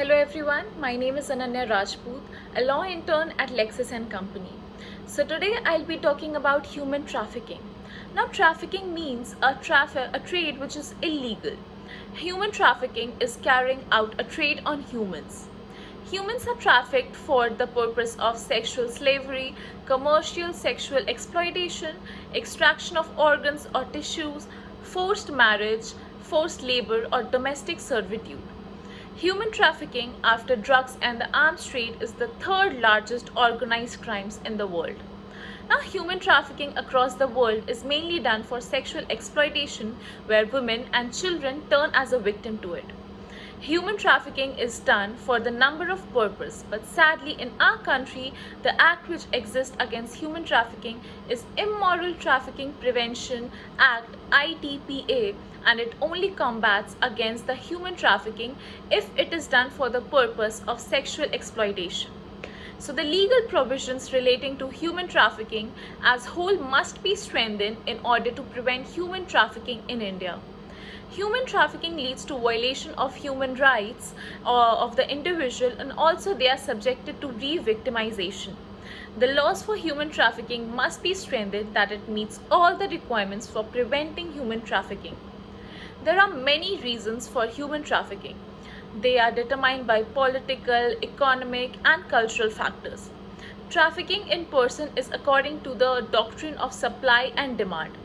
Hello everyone, my name is Ananya Rajput, a law intern at Lexis and Company. So today I'll be talking about human trafficking. Now trafficking means a trade which is illegal. Human trafficking is carrying out a trade on humans. Humans are trafficked for the purpose of sexual slavery, commercial sexual exploitation, extraction of organs or tissues, forced marriage, forced labor or domestic servitude. Human trafficking, after drugs and the arms trade, is the third largest organized crimes in the world. Now, human trafficking across the world is mainly done for sexual exploitation, where women and children turn as a victim to it. Human trafficking is done for the number of purpose, but sadly in our country, the act which exists against human trafficking is Immoral Trafficking Prevention Act ITPA, and it only combats against the human trafficking if it is done for the purpose of sexual exploitation. So the legal provisions relating to human trafficking as whole must be strengthened in order to prevent human trafficking in India. Human trafficking leads to violation of human rights of the individual, and also they are subjected to re-victimization. The laws for human trafficking must be strengthened that it meets all the requirements for preventing human trafficking. There are many reasons for human trafficking. They are determined by political, economic, and cultural factors. Trafficking in person is according to the doctrine of supply and demand.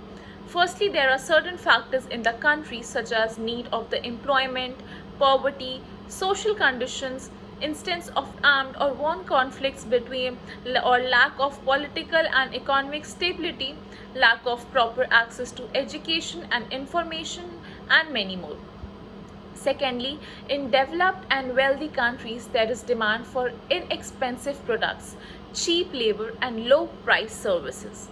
Firstly, there are certain factors in the country such as need of the employment, poverty, social conditions, instance of armed or war conflicts between or lack of political and economic stability, lack of proper access to education and information, and many more. Secondly, in developed and wealthy countries, there is demand for inexpensive products, cheap labor, and low price services.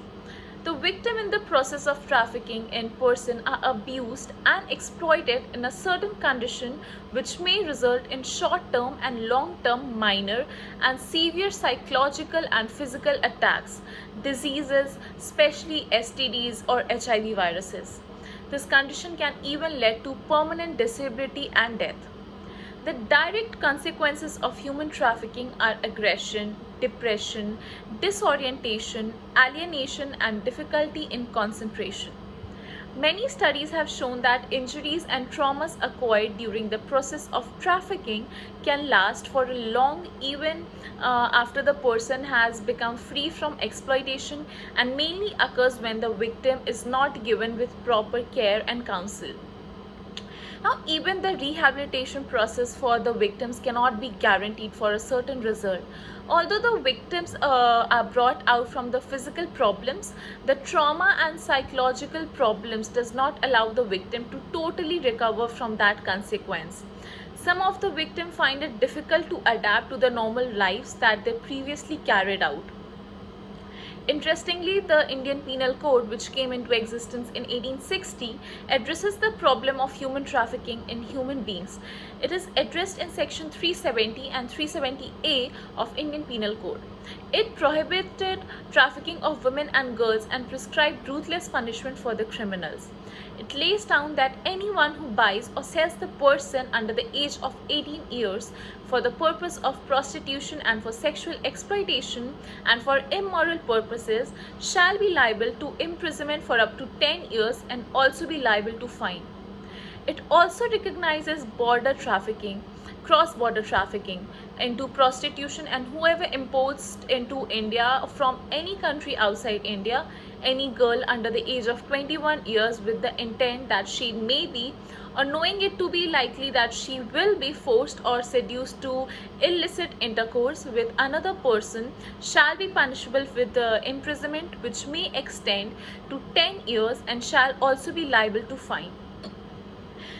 The victim in the process of trafficking in person are abused and exploited in a certain condition which may result in short-term and long-term minor and severe psychological and physical attacks, diseases, especially STDs or HIV viruses. This condition can even lead to permanent disability and death. The direct consequences of human trafficking are aggression, depression, disorientation, alienation, and difficulty in concentration. Many studies have shown that injuries and traumas acquired during the process of trafficking can last for a long, even after the person has become free from exploitation, and mainly occurs when the victim is not given with proper care and counsel. Now, even the rehabilitation process for the victims cannot be guaranteed for a certain result. Although the victims are brought out from the physical problems, the trauma and psychological problems does not allow the victim to totally recover from that consequence. Some of the victims find it difficult to adapt to the normal lives that they previously carried out. Interestingly, the Indian Penal Code, which came into existence in 1860, addresses the problem of human trafficking in human beings. It is addressed in section 370 and 370A of Indian Penal Code. It prohibited trafficking of women and girls and prescribed ruthless punishment for the criminals. It lays down that anyone who buys or sells the person under the age of 18 years for the purpose of prostitution and for sexual exploitation and for immoral purposes shall be liable to imprisonment for up to 10 years and also be liable to fine. It also recognizes border trafficking, cross-border trafficking into prostitution, and whoever imports into India from any country outside India any girl under the age of 21 years with the intent that she may be, or knowing it to be likely that she will be forced or seduced to illicit intercourse with another person shall be punishable with imprisonment which may extend to 10 years and shall also be liable to fine.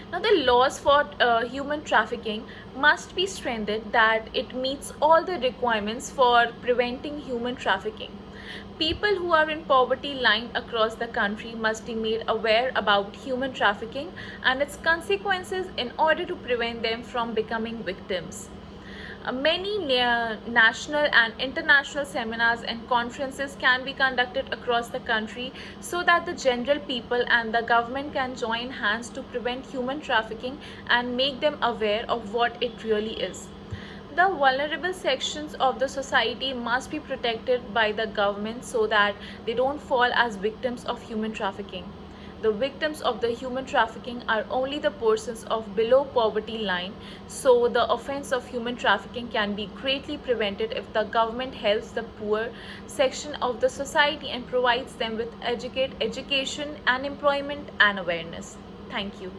Now, the laws for human trafficking must be strengthened that it meets all the requirements for preventing human trafficking. People who are in poverty line across the country must be made aware about human trafficking and its consequences in order to prevent them from becoming victims. Many national and international seminars and conferences can be conducted across the country so that the general people and the government can join hands to prevent human trafficking and make them aware of what it really is. The vulnerable sections of the society must be protected by the government so that they don't fall as victims of human trafficking. The victims of the human trafficking are only the persons of below poverty line, so the offense of human trafficking can be greatly prevented if the government helps the poor section of the society and provides them with education and employment and awareness. Thank you.